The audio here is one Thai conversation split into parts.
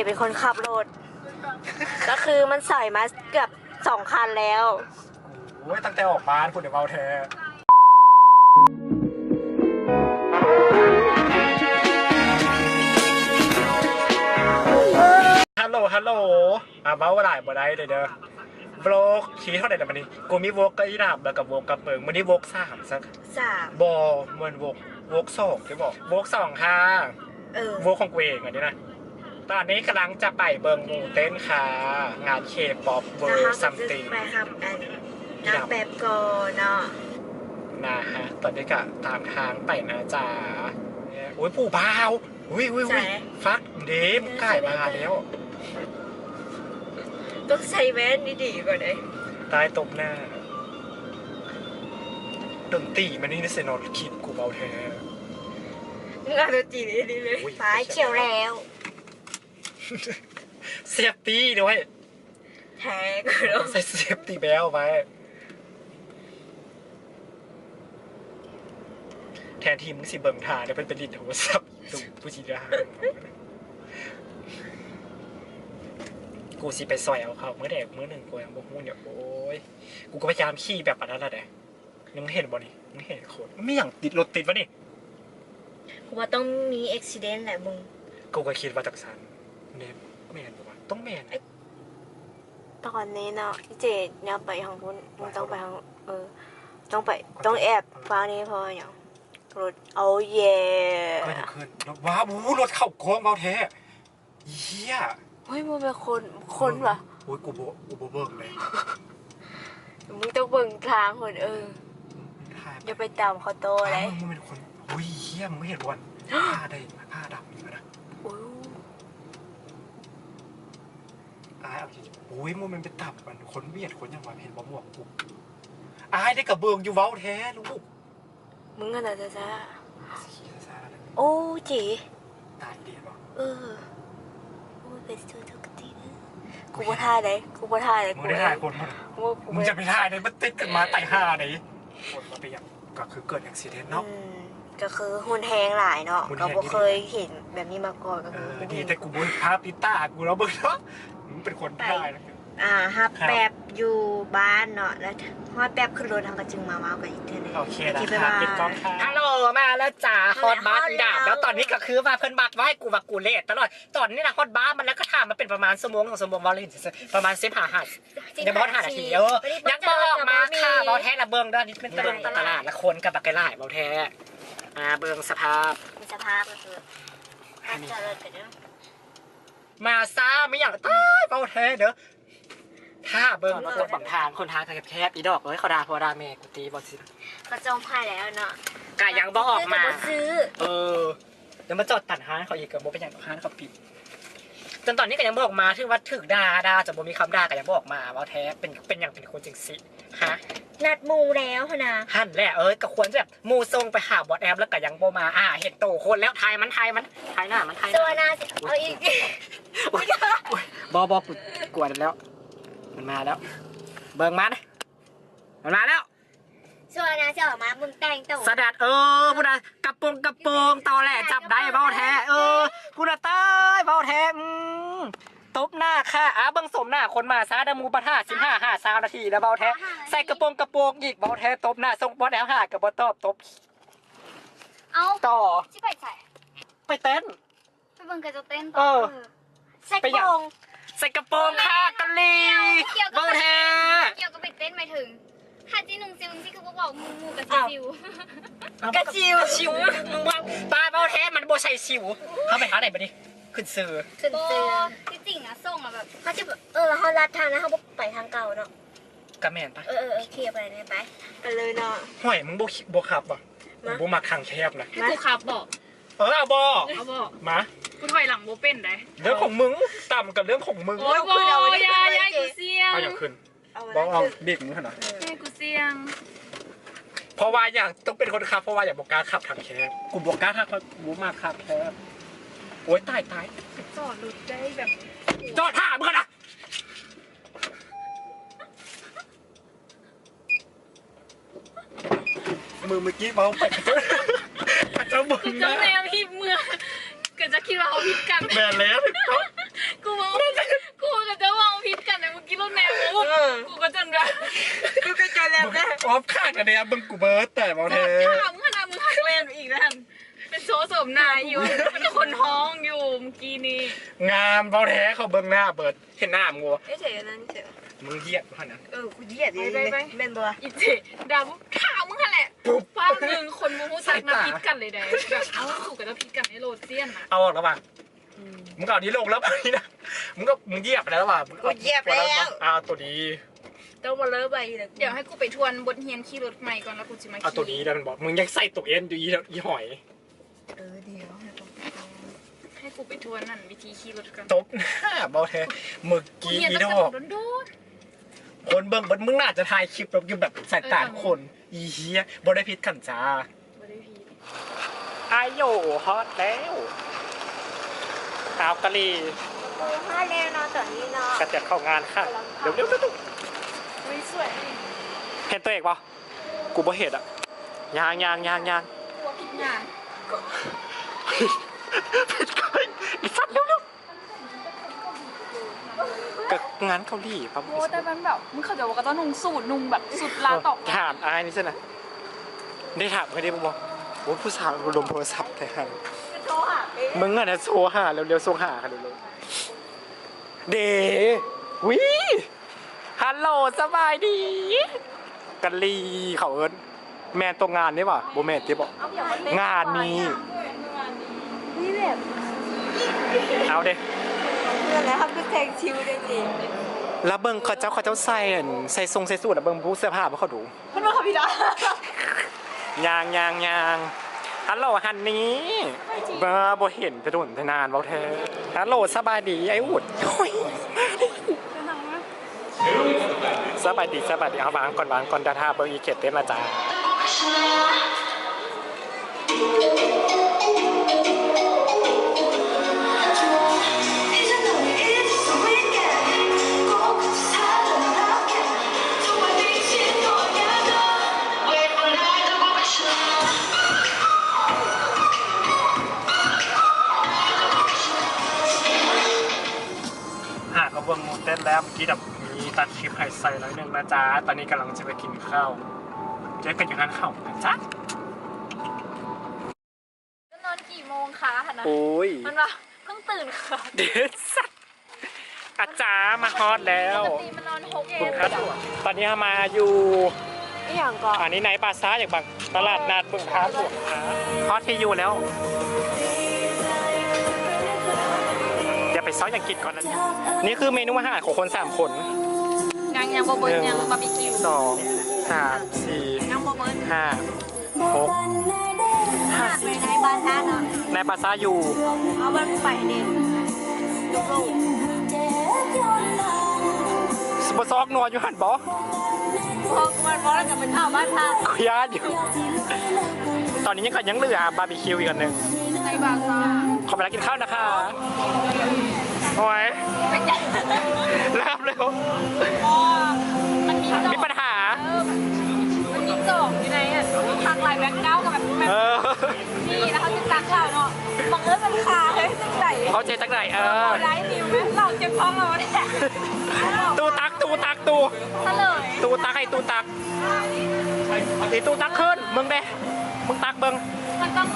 เป็นคนขับรถก็คือมันสอยมาเกือบ2 คันแล้วโอ้ยตั้งแต่ออกบ้านคุณเดี๋ยวเบาแท้ฮัลโหลเบาหลายบ่ได้เด้อบล็อกชี้เท่าไหร่แต่มันนี่กูมีวกกับอีดาบแล้วกับวกกับเปิงมันนี่วก3สักบอเหมือนวก2ที่บอกวก2ค่ะวกของกูเองอันนี้นะตอนนี้กำลังจะไปเบิงมูเต้นค่ะงานเคป๊อปเวอร์ซัมติงไปครับนางแบบก่อนเนาะนะฮะตอนนี้ก็ตามทางไปนะจ๊ะโอ้ยผู้บ่าวอุ้ยฟักเดมใกล้มาแล้วต้องใส่แว่นดีๆก่อนเลยตายตบหน้าดนตรีมันนี่เซนอลคิดกูเบาแท้งานดนตรีดีเลยฟ้าเขียวแล้วเซฟตี้ด้วยแท้ก็แล้วใส่เซฟตี้แบลไปแทนทีมมึงสิเบิ่งทาเดี๋ยวเป็นดินโทรศัพท์ดูผู้ชีดากูสิไปซอยเอาเขาเมื่อหนึ่งกูยังบอกมึงเนี่ยโอ้ยกูก็พยายามขี่แบบนั้นแหละแต่ยังไม่เห็นบ่นี่ไม่เห็นโคตรไม่อย่างติดรถติดวะนี่กูว่าต้องมีอุบิเหตุแหละมึงกูก็คิดว่าจากสันเนี่ยแมนปะวะต้องแมนตอนนี้เนาะเจดเนี่ยไปทางพุ้นมึงต้องไปทางต้องแอบฟ้านี้พออย่างรถเอาเย่ขึ้นว้าวรถเข้าโค้งเบาแท้เฮียเฮ้ยมึงเป็นคนวะโอ้ยกูเบิ่งเลยมึงต้องเบิ่งทางคนอย่าไปตามเขาโตเลยมึงเป็นคนอุ้ยเฮียมึงไม่เห็นวันผ้าได้ผ้าดำอยู่นะเอาจริงโอ้ยมึงมันเป็นตับมันคนเบียดคนอย่างว่าเห็นบ่หมวกกูได้กับเบิ่งอยู่เว้าแท้ลูกมึงอะไรจ้าโอ้จีตายดีป่ะโอ้ยเป็นตัวทุกทีกูบ่ท่าเลยมึงได้ถ่ายคนมึงจะไปถ่ายในมันติดกันมาไต่ห่าไหนคนมาไปอย่างก็คือเกิดอุบิเหตุเนาะก็คือหุ่นแหงหลายเนาะก็บ่เคยเห็นแบบนี้มาก่อนก็คือดีแต่กูภาพติดตากูแล้วเบิ่งเนาะมึงเป็นคนถ่ายนะฮับแป๊บอยู่บ้านเนาะแล้วฮอดแป๊บขึ้นรถทางกระจึงมากันอีกเท่านึงโอเคนะคะปิดกล้องค่ะฮัลโหลมาแล้วจ้าฮอตบ้านดาบแล้วตอนนี้ก็คือว่าเพิ่นบักไว้กูว่ากูเลทตลอดตอนนี้นะฮอตบ้านมันแล้วก็ถามมันเป็นประมาณชั่วโมงวอลเลนประมาณ15 ในบอส5 นาทียังบอกมาค่ะบอแท้ละเบิงด้านนี้เป็นเบิงตลาดละคนกับบักไก่ไล่บอแท้เบิงสภาพก็คือจะเลิกกันเนาะมาซ่าไม่อย่างตายบอแท้เด้อถ้าเบิ้งมาคนทางแคบอีดอกเขาด่าพอด่าแม่กูตีบอลสิเขาจองไพ่แล้วเนาะกายังบอกมาเดี๋ยวมาจอดตัดห้านเขาอีกกับโบเป็นอย่างห้านเขาปิดจนตอนนี้ก็ยังบอกมาถึงว่าถึกด่าจะโบมีคำด่าก็ยังบอกมาว่าแท้เป็นอย่างเป็นคนจริงสิฮะนัดมูแล้วนะหั่นแหละก็ควรจะแบบมูทรงไปหาบอสแอปแล้วก็ยังโบมาเห็นโตคนแล้วทายหน้ามันทายตัวหน้าเอาอีกบอกกวนแล้วมันมาแล้วเบิ่งมันมาแล้วชัวร์นะจะออกมามึงแต่งตัวสดัดพูดนะกระโปรงตอแหลจับได้เบาแท้พูดนะตายเบาแท้ตบหน้าค่ะเบิ่งสมหน้าคนมาซาดมูปะท่า15 นาทีแล้วเบาแท้ใส่กระโปรงอีกเบาแท้ตบหน้าส่งบอลแล้วกับบอลตบเอาต่อที่ไปใส่ไปเต้นไปเบิ่งกันจะเต้นต่อใส่กระโปรงค่ะกันลีเบาแท้เกี่ยวกับไปเต้นหมายถึงฮาจีนุ่งซิวที่เขาบอกมูกับซิวกระชิวมึงว่าปลาเบาแท้มันโบใส่ชิวเข้าไปหาไหนไปดิขึ้นเสือที่จริงนะส่งแบบเขาจะเขาลัดทางนะเขาไปทางเก่าเนาะกระแมนปะเคลียร์ไปเลยไปเลยเนาะห่วยมึงโบขับป่ะโบมาขังแคบนะกูขับบอกเอาบอกมากูถอยหลังโบเป็นได้เรื่องของมึงต่ำกับเรื่องของมึงโอ้ยโบยายกูเสี่ยงเอาอย่างขึ้นบอกเอาเด็กมึงขนาดกูเสี่ยงเพราะว่าอยากต้องเป็นคนขับเพราะว่าอยากบอกการขับทางแคบกูบอกการถ้าเขาบูมาขับแคบโอ้ยตายจอดรถได้แบบจอดท่ามึงนะมือเมื่อกี้เมาไปจะมึงนะแนวฮิปเมื่อก็จะคิดว่าเขาฮิปกันแมนแล้ว แบบนั้น ออฟข้างกันเนี่ยมึงกูเบิร์ดแต่บอลเท ถามขนาดมึงหักเล่นอีกนั่นเป็นโชว์สมนายอยู่เป็นคนท้องอยู่เมื่อกี้นี้ งามบอลเทเขาเบิ้งหน้าเบิร์ดเห็นหน้ามึงวะ เฉยๆนั่นเฉย มึงเหี้ยขนาด กูเหยียดเลยแม่นตัว อีเจดาวถามมึงแหละป้าหนึ่งคนมึงรู้จักมาพิดกันเลยได้แบบเอ้าถูกกันแล้วพิดกันให้โรดเซียนอ่ะ เอาออกแล้วป่ะมึงเอาที่ลงแล้วป่ะนี่นะมึงเหยียบไปแล้วป่ะเอาตัวนี้ ต้องมาเลิกไปเลย เดี๋ยวให้กูไปทวนบทเรียนขี่รถใหม่ก่อนแล้วกูจะมา เอาตัวนี้ ขี่ แล้วมันบอกมึงยังใส่ตัวเอ็นอยู่อีหอย เดี๋ยว ให้กูไปทวนนั่นวิธีขี่รถกัน ตบหน้าบอลเทเมื่อ กู กี้ เรียน อี ตั้ง ด แต่ อก โดน คนเบิ้งเบิ้งมึงน่าจะถ่ายคลิปแบบสายตาคนอีเหี้ยบอได้พิษกันจ้า ๆไม่ได้พีด อายโยฮอตแล้วอาวกะลี ถ้าเร็วเนาะตอนนี้เนาะ กระเจ็ดเข้างานค่ะเดี๋ยวอุ้ยสวย เห็นตัวเอกปะกูบ่เห็นอ่ะยาง กลัวผิดงาน ผิดกันอีสัตว์เร็วกับงานเกาหลีปะ โอ้แต่มันแบบมึงเข้าใจว่าก็ต้องนุ่งสูทนุ่งแบบสุดลาตอก ถามอายนี่ใช่ไหมได้ถามเคยได้บอกว่าผู้สาวลมโทรศัพท์แต่หัน โทรหาเอง มึงอ่ะนะโซหาเร็วๆโซหาค่ะเร็วๆเดวิฮัลโหลสบายดีกันลีเขาเอิญแมนตัวงานนี่ป่ะโบแมนที่บอกงานนี้ นี่แบบ เอาเด้ เพื่อนแล้วครับก็แทงชิวได้จริง แล้วเบิ้งเขาเจ้าใส่ใส่ทรงใส่สูทอะเบิ้งผู้เสื้อผ้าเขาดู มันว่าเขาพี่ดาย างฮัลโหลฮันนี้เบอร์โบเห็นจะโดนนานเบาเธอฮัลโหลสบายดีไอ้อุดโอ้ยสบายดีเอาวางก่อนดาท่าเบิ้งอีเกตเต้นมาจ้าก็เบิ้งมูเต้นแล้วเมื่อกี้แบบมีตัดคลิปไฮไซด์แล้วนึงนะจ๊ะตอนนี้กำลังจะไปกินข้าวเจ๊กันอยู่ร้านข้าวนะจ๊ะ จะนอนกี่โมงคะนะ โอ้ย มันว่าเพิ่งตื่นค่ะ เด็ดสัตว์อาจารย์มาฮอตแล้ว ปกติมันนอน6 คุณครับตอนนี้มาอยู่ นี่อย่างก่อน อันนี้ไหนปลาซ่าอย่างบางตลาดนัดบึงท้าหลวงฮอตที่อยู่แล้วอย่าไปซ้ออย่างกินก่อนนะนี่คือเมนูอาหารของคน3 คน ยังโบเบิร์ยังบาร์บีคิว 2 3 4 ยังโบเบิร์ 5 6 หาดไปในบ้านท่าเนาะ ในปลาซ่าอยู่ เอามันไปเนี่ยลูก สปอร์ซอกนัวอยู่หันบอ พอมันบอกแล้วจะเป็นข้าวบ้านท่า คุยาอยู่ ตอนนี้ยังเหลือบาร์บีคิวอีกอันหนึ่ง ในบาร์ซ่า ขอไปแล้วกินข้าวนะคะโอ้ยเริ่มเร็ว มันมีจอก มีปัญหา มันมีจอกอยู่ในอ่ะทางลายแบ็คเก้ากับแบบ เออ นี่แล้วเขาจะตักเราเนาะบังเอิญมันคาเฮ้ยจังไหน เขาเจ๊จักไหนได้นิวไหมเราเจ็บท้องเราเนี่ย ตูตัก เฉลย ตูตักให้ตูตักตีตูตักขึ้นมึงเด้มึงตักเบิ้ง มันต้อง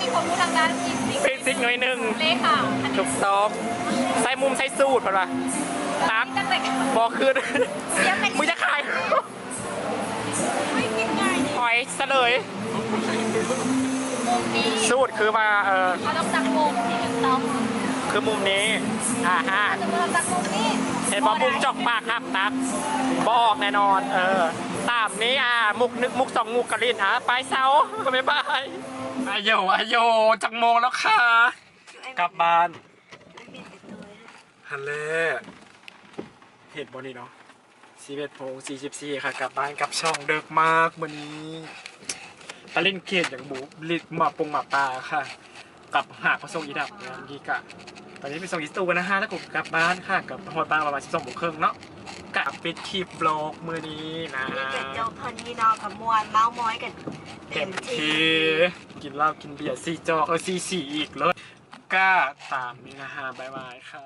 มีความรู้ทางด้านฟิสิกส์ ฟิสิกหน่อยหนึ่ง เลขาอัน ถู นี้ กต้องใส่มุมใส่สูตรป่ะวะตัก ตั้งแต่ บอกขึ้นมึงจะขาย ไม่กินง่ายดิ หอยเสลย มุมนี้ สูตรคือว่าเราต้องตักมุมที่ถูกต้อง คือมุมนี้ฮะ ถ้าเราตักมุมนี้ เห็นบอมุมจอกปากครับตักบอกแน่นอนตามนี้มุก2 มุกกระลินไปเซาก็ไม่บายอายโยจังโมงแล้วค่ะกลับบ้านฮัลโหลเหตุบอนี่เนาะ11:44ค่ะกลับบ้านกับช่องเดิกมากวันนี้ตะลินเกตอย่างหมูลิดหมาปงหมาปลาค่ะกับหาพระทรงอีดับเนี่ยนี่กะตอนนี้ไปส่งอีสตูกันนะฮะแล้วกูกลับบ้านค่ะกับหอดบ้านประมาณ12:30เนาะกับปิดคลิปบล็อกมือนี้นะ นี่เกิดเจ้าคนนี้นอนกับมวลเมาส์ม้อยกัน เต็มที่กินเหล้ากินเบียร์4 จอ4 อีกเลยก็ตามนี้นะฮะบ๊ายบายค่ะ